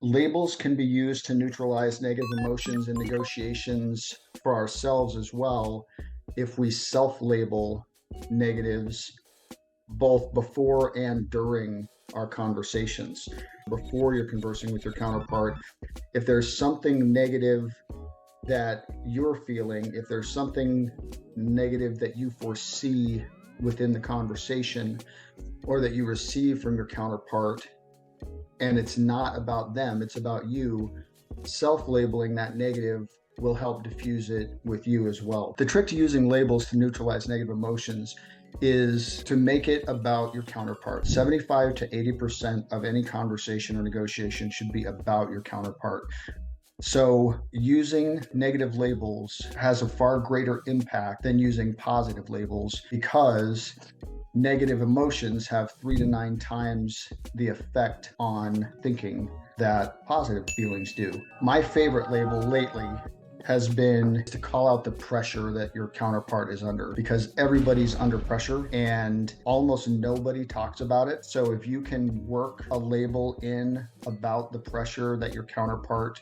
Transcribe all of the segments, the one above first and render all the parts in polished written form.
Labels can be used to neutralize negative emotions in negotiations for ourselves as well if we self-label negatives both before and during our conversations. Before you're conversing with your counterpart, if there's something negative that you're feeling, if there's something negative that you foresee within the conversation or that you receive from your counterpart, and it's not about them, it's about you, self-labeling that negative will help diffuse it with you as well. The trick to using labels to neutralize negative emotions is to make it about your counterpart. 75 to 80% of any conversation or negotiation should be about your counterpart. So using negative labels has a far greater impact than using positive labels, because negative emotions have 3 to 9 times the effect on thinking that positive feelings do. My favorite label lately has been to call out the pressure that your counterpart is under, because everybody's under pressure and almost nobody talks about it. So if you can work a label in about the pressure that your counterpart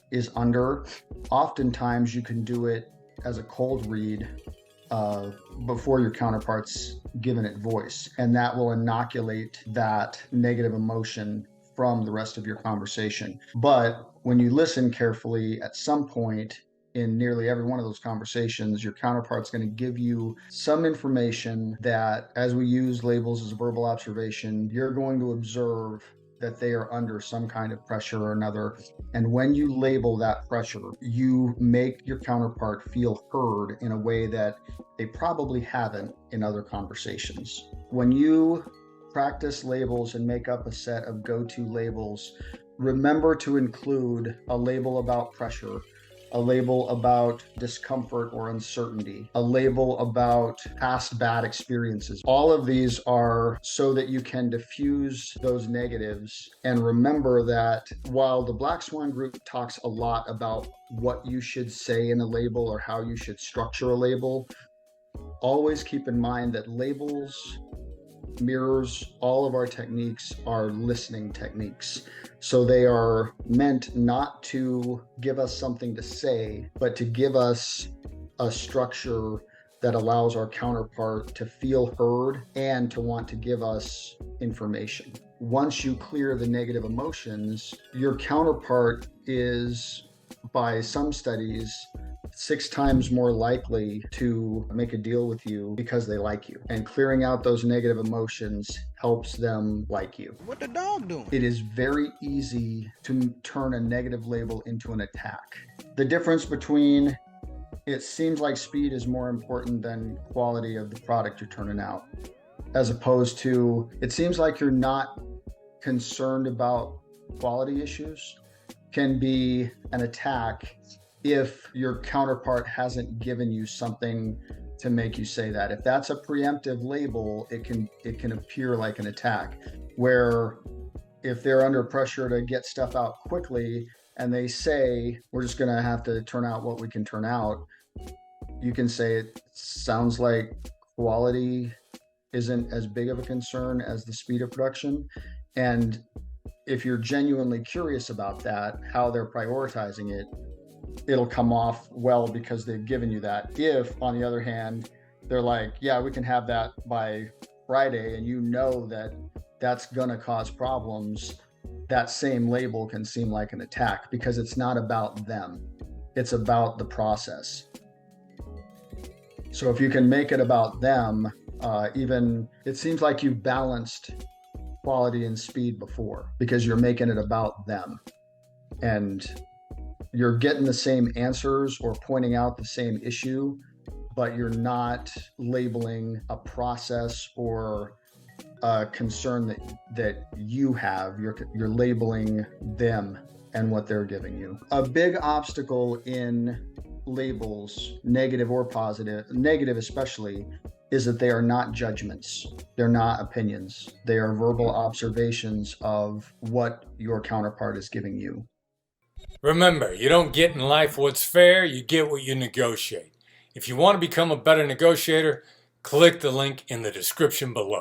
is under, oftentimes you can do it as a cold read before your counterpart's given it voice, and that will inoculate that negative emotion from the rest of your conversation. But when you listen carefully, at some point in nearly every one of those conversations, your counterpart's going to give you some information that, as we use labels as a verbal observation, you're going to observe that they are under some kind of pressure or another. And when you label that pressure, you make your counterpart feel heard in a way that they probably haven't in other conversations. When you practice labels and make up a set of go-to labels, remember to include a label about pressure, a label about discomfort or uncertainty, a label about past bad experiences. All of these are so that you can diffuse those negatives. And remember that while the Black Swan Group talks a lot about what you should say in a label or how you should structure a label, always keep in mind that labels, mirrors, all of our techniques are listening techniques. So they are meant not to give us something to say, but to give us a structure that allows our counterpart to feel heard and to want to give us information. Once you clear the negative emotions, your counterpart is, by some studies, 6 times more likely to make a deal with you because they like you. And clearing out those negative emotions helps them like you. What the dog doing? It is very easy to turn a negative label into an attack. The difference between it seems like speed is more important than quality of the product you're turning out, as opposed to it seems like you're not concerned about quality issues, can be an attack if your counterpart hasn't given you something to make you say that. If that's a preemptive label, it can appear like an attack, where if they're under pressure to get stuff out quickly and they say, we're just going to have to turn out what we can turn out, you can say it sounds like quality isn't as big of a concern as the speed of production. And if you're genuinely curious about that, how they're prioritizing it, it'll come off well because they've given you that. If, on the other hand, they're like, yeah, we can have that by Friday, and you know that that's gonna cause problems, that same label can seem like an attack because it's not about them. It's about the process. So if you can make it about them, even it seems like you've balanced quality and speed before because you're making it about them. And you're getting the same answers or pointing out the same issue, but you're not labeling a process or a concern that you have. You're labeling them and what they're giving you. A big obstacle in labels, negative or positive, negative especially, is that they are not judgments. They're not opinions. They are verbal observations of what your counterpart is giving you. Remember, you don't get in life what's fair, you get what you negotiate. If you want to become a better negotiator, click the link in the description below.